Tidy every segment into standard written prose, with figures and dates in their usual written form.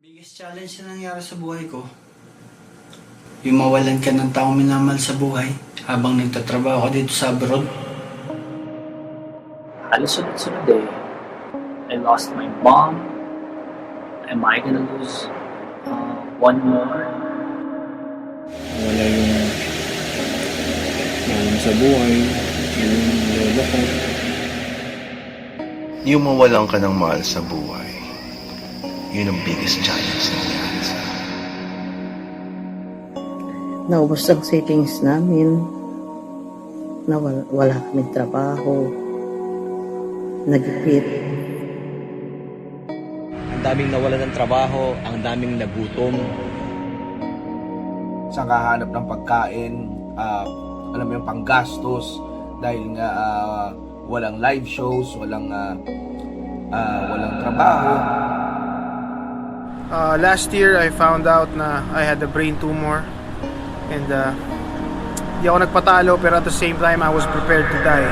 Biggest challenge na nangyari sa buhay ko, yung mawalan ka ng taong minamahal sa buhay habang nagtatrabaho ka dito sa abroad. Halos sunod-sunod eh. I lost my mom. Am I gonna lose one more? Wala yung mahal sa buhay, yung lolo ko. Yung mawalan ka ng mahal sa buhay, yun ang biggest challenge na nangyari sa akin. Naubos ang savings namin. Wala kaming trabaho. Nagipit. Ang daming nawalan ng trabaho, ang daming nagutom. Sa kahanap ng pagkain, alam mo yung panggastos dahil nga walang live shows, walang trabaho. Last year I found out na I had a brain tumor and di ako nagpatalo, pero at the same time I was prepared to die.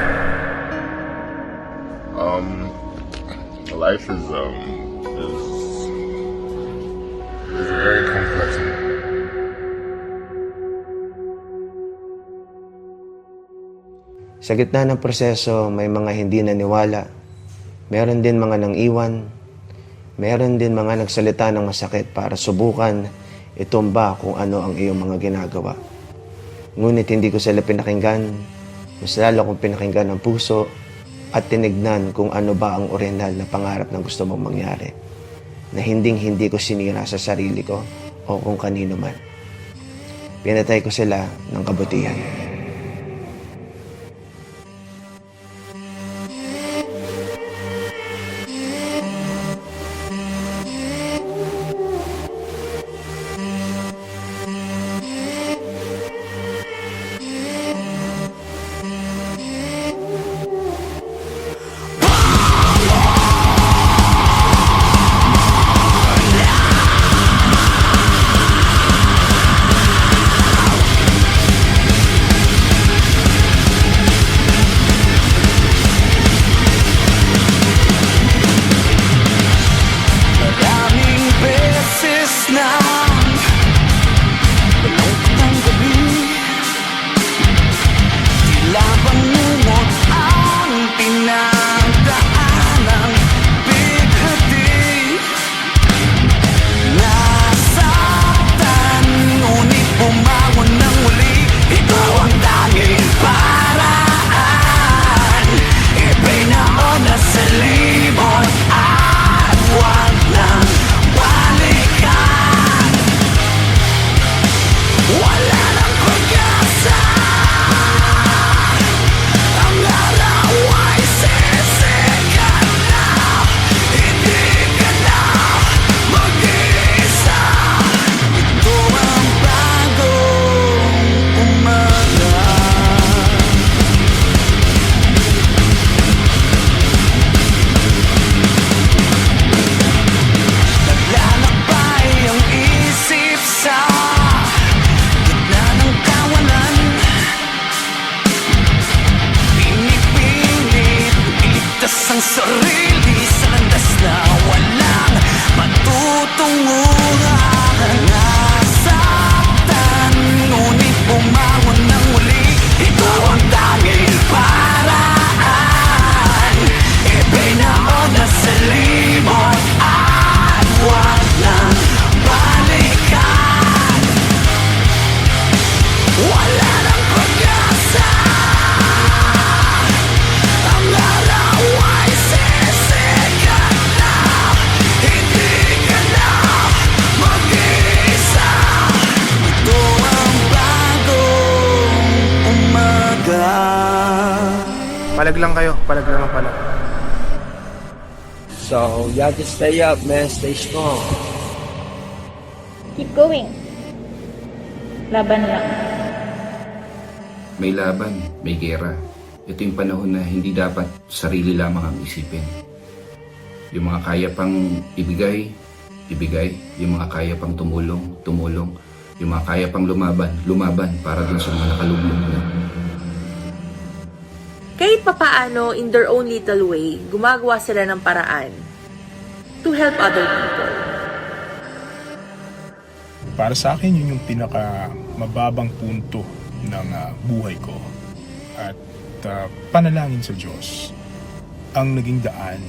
Life is very complex. Sa gitna ng proseso, may mga hindi naniwala. Meron din mga nang iwan. Meron din mga nagsalita ng masakit para subukan itumba kung ano ang iyong mga ginagawa. Ngunit hindi ko sila pinakinggan. Mas lalo kong pinakinggan ang puso at tinignan kung ano ba ang orihinal na pangarap na gusto mong mangyari. Na hindi ko sinira sa sarili ko o kung kanino man. Pinatay ko sila ng kabutihan. Palag lang kayo, palag lang ang palag. So, you have to stay up, man. Stay strong. Keep going. Laban lang. May laban, may gera. Ito yung panahon na hindi dapat sarili lamang ang isipin. Yung mga kaya pang ibigay, ibigay. Yung mga kaya pang tumulong, tumulong. Yung mga kaya pang lumaban, lumaban para dun sa mga nakalublong na. Kahit papaano, in their own little way, gumagawa sila ng paraan to help other people. Para sa akin, yun yung pinaka mababang punto ng buhay ko. At panalangin sa Diyos ang naging daan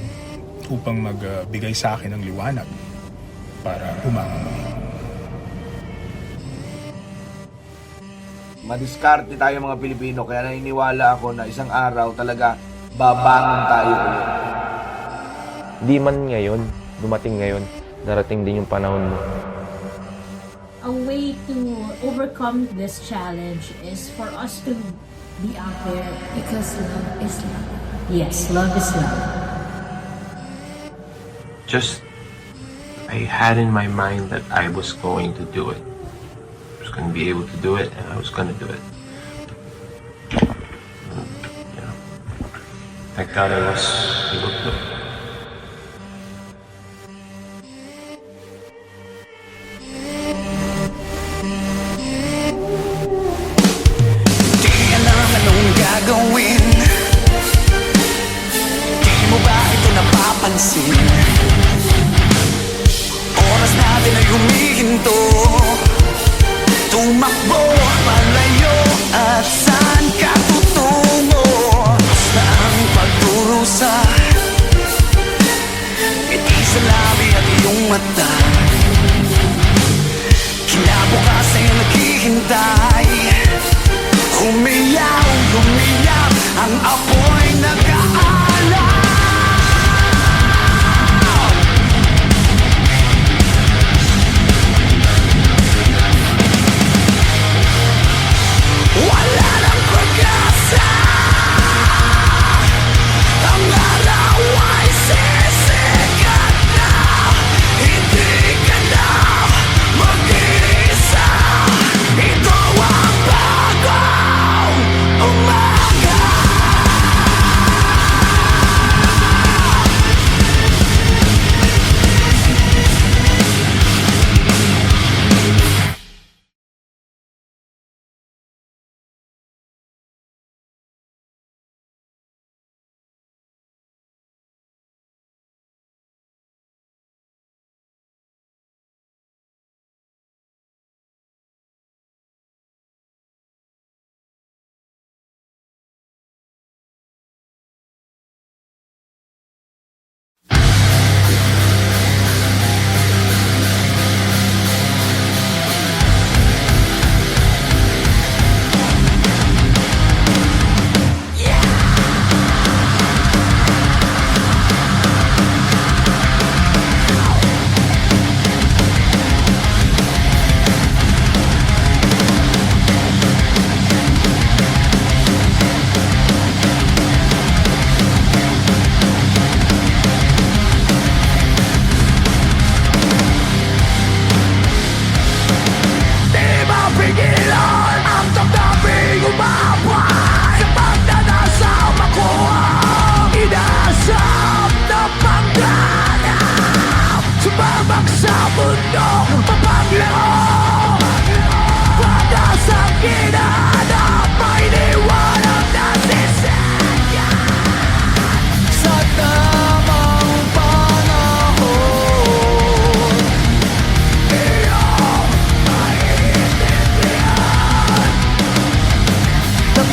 upang magbigay sa akin ng liwanag para umangat. Madiskarte tayo mga Pilipino, kaya naniniwala ako na isang araw talaga babangon tayo ulit. Di man ngayon, dumating ngayon, darating din yung panahon mo. A way to overcome this challenge is for us to be out there because love is love. Yes, love is love. Just, I had in my mind that I was going to do it. I was going to be able to do it, and I was going to do it. You know, thank God I was able to do it. Di alam anong gagawin. Di mo ba ito napapansin? Oras natin ay humihinto. Tumakbo, palayo, at saan ka tutungo? Basta ang pagdurusa, ngiti sa labi at iyong mata. Kinabukasan ay naghihintay. Humiyaw, humiyap, ang apoy nag-aalam. Wala nang pag-asa. Ang araw ay sisikat na. Hindi ka na mag-iisa. Ito ang bagong umaga. Pag